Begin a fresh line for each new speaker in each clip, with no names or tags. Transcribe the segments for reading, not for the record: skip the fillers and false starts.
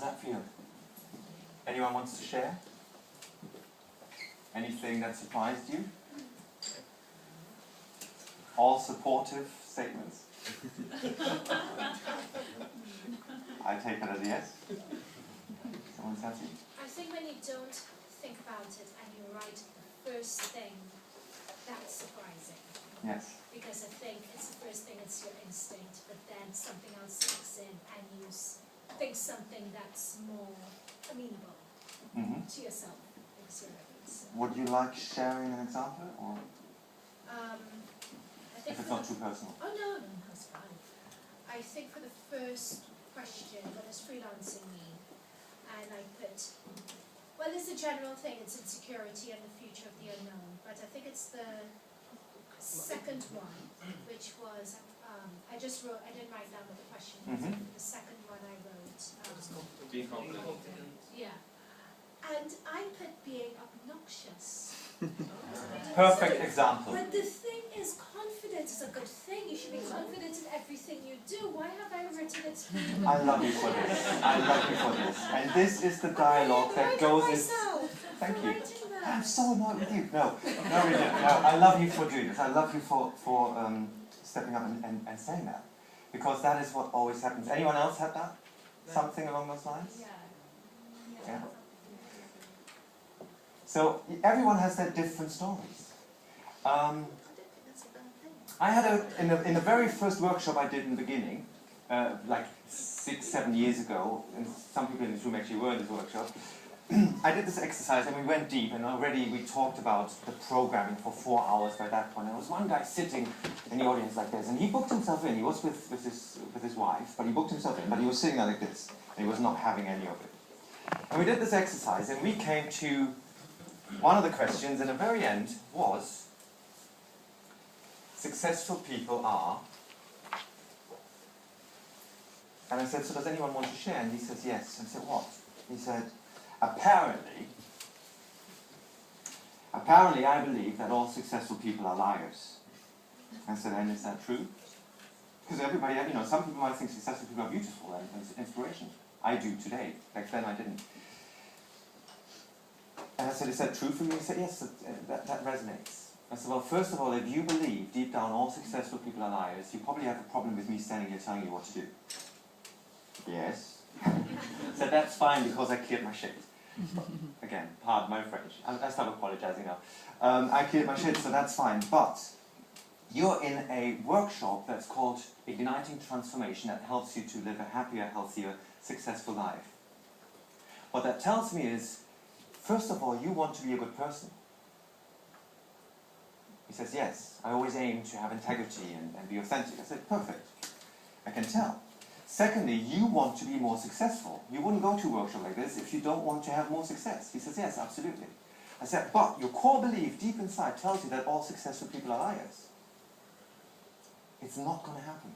that feel? Anyone wants to share? Anything that surprised you? All supportive statements? I take that as a yes. Someone says it?
I think when you don't think about it and you write the first thing, that's surprising.
Yes.
Because I think it's the first thing, it's your instinct, but then something else kicks in and you think something that's more amenable to yourself. So.
Would you like sharing an example, or
I think
if it's not too personal?
Oh no, that's fine. I think for the first question, what does freelancing mean? And I put, well, it's a general thing, it's insecurity and the future of the unknown, but I think it's the second one, which was, I just wrote, I didn't write down what the question was, the second one I wrote.
Being confident.
Yeah. And I put being obnoxious.
Perfect example.
But the thing is, confidence is a good thing. You should be confident in everything you do. Why have I written it?
I love you for this. I love you for this. And this is the dialogue that goes in. Thank you. I'm so annoyed with you. No, really. No, I love you for doing this. I love you for stepping up and saying that. Because that is what always happens. Anyone else had that? Something along those lines? Yeah. So everyone has their different stories. I had in the very first workshop I did in the beginning, like 6-7 years ago, and some people in this room actually were in this workshop. I did this exercise and we went deep, and already we talked about the programming for 4 hours by that point. There was one guy sitting in the audience like this, and he booked himself in. He was with his wife, but he booked himself in, but he was sitting there like this, and he was not having any of it. And we did this exercise, and we came to one of the questions, and the very end was, successful people are, and I said, so does anyone want to share? And he says, yes. I said, what? He said, apparently I believe that all successful people are liars. I said, and is that true? Because everybody, you know, some people might think successful people are beautiful and it's inspiration. I do today. Back then I didn't. And I said, is that true for you? He said, yes, that resonates. I said, well, first of all, if you believe deep down all successful people are liars, you probably have a problem with me standing here telling you what to do. Yes. So that's fine because I cleared my shit. Again, pardon my French. I start apologizing now. I cleared my shit, so that's fine. But you're in a workshop that's called Igniting Transformation that helps you to live a happier, healthier, successful life. What that tells me is, first of all, you want to be a good person. He says, yes, I always aim to have integrity and be authentic. I said, perfect. I can tell. Secondly, you want to be more successful. You wouldn't go to a workshop like this if you don't want to have more success. He says, yes, absolutely. I said, but your core belief deep inside tells you that all successful people are liars. It's not going to happen.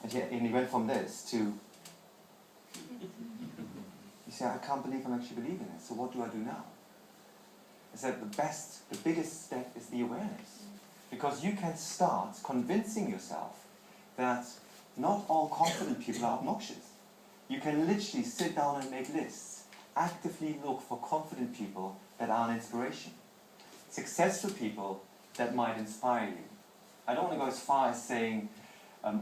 And he went from this to, he said, I can't believe I'm actually believing it, so what do I do now? I said, the biggest step is the awareness. Because you can start convincing yourself that not all confident people are obnoxious. You can literally sit down and make lists. Actively look for confident people that are an inspiration. Successful people that might inspire you. I don't want to go as far as saying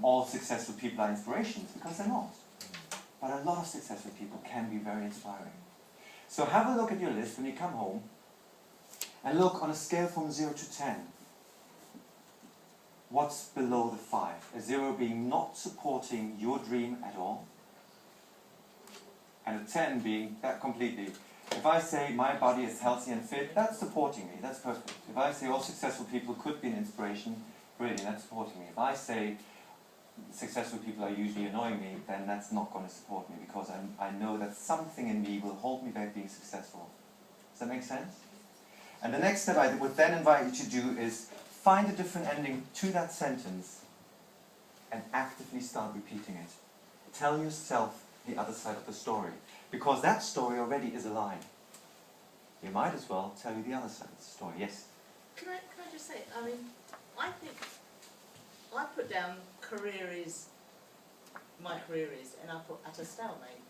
all successful people are inspirations, because they're not. But a lot of successful people can be very inspiring. So have a look at your list when you come home, and look on a scale from 0 to 10. What's below the 5? A 0 being not supporting your dream at all, and a 10 being that completely. If I say my body is healthy and fit, that's supporting me, that's perfect. If I say all successful people could be an inspiration, brilliant, that's supporting me. If I say successful people are usually annoying me, then that's not going to support me, because I know that something in me will hold me back being successful. Does that make sense? And the next step I would then invite you to do is find a different ending to that sentence and actively start repeating it. Tell yourself the other side of the story, because that story already is a lie. You might as well tell you the other side of the story. Yes?
Can I just say, I mean, I think I put down my career is, and I put at a stalemate.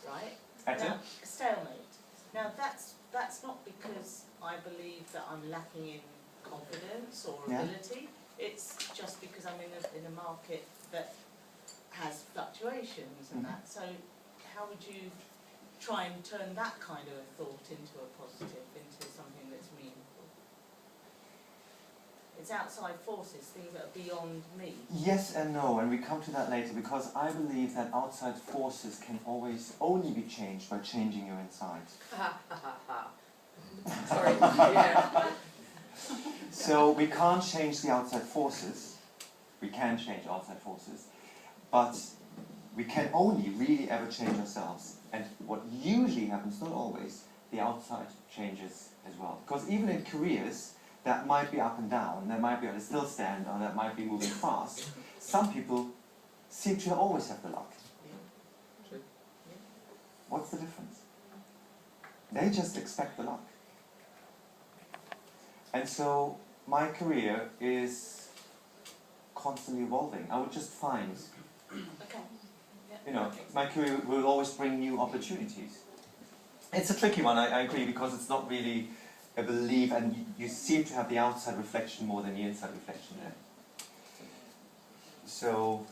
right?
At
Now, stalemate. Now that's not because I believe that I'm lacking in confidence or
Yeah.
ability. It's just because I'm in a market that has fluctuations and
Mhm.
that. So how would you try and turn that kind of a thought into a positive, into something that's meaningful? It's outside forces, things that are beyond me.
Yes and no, and we come to that later, because I believe that outside forces can always only be changed by changing your inside.
Ha ha ha ha. Sorry, yeah.
So we can't change the outside forces, we can change outside forces, but we can only really ever change ourselves. And what usually happens, not always, the outside changes as well. Because even in careers that might be up and down, that might be at a still stand, or that might be moving fast, some people seem to always have the luck.
True.
What's the difference? They just expect the luck. And so my career is constantly evolving. I would just find,
Okay. Yeah.
you know, my career will always bring new opportunities. It's a tricky one, I agree, because it's not really a belief, and you seem to have the outside reflection more than the inside reflection there. So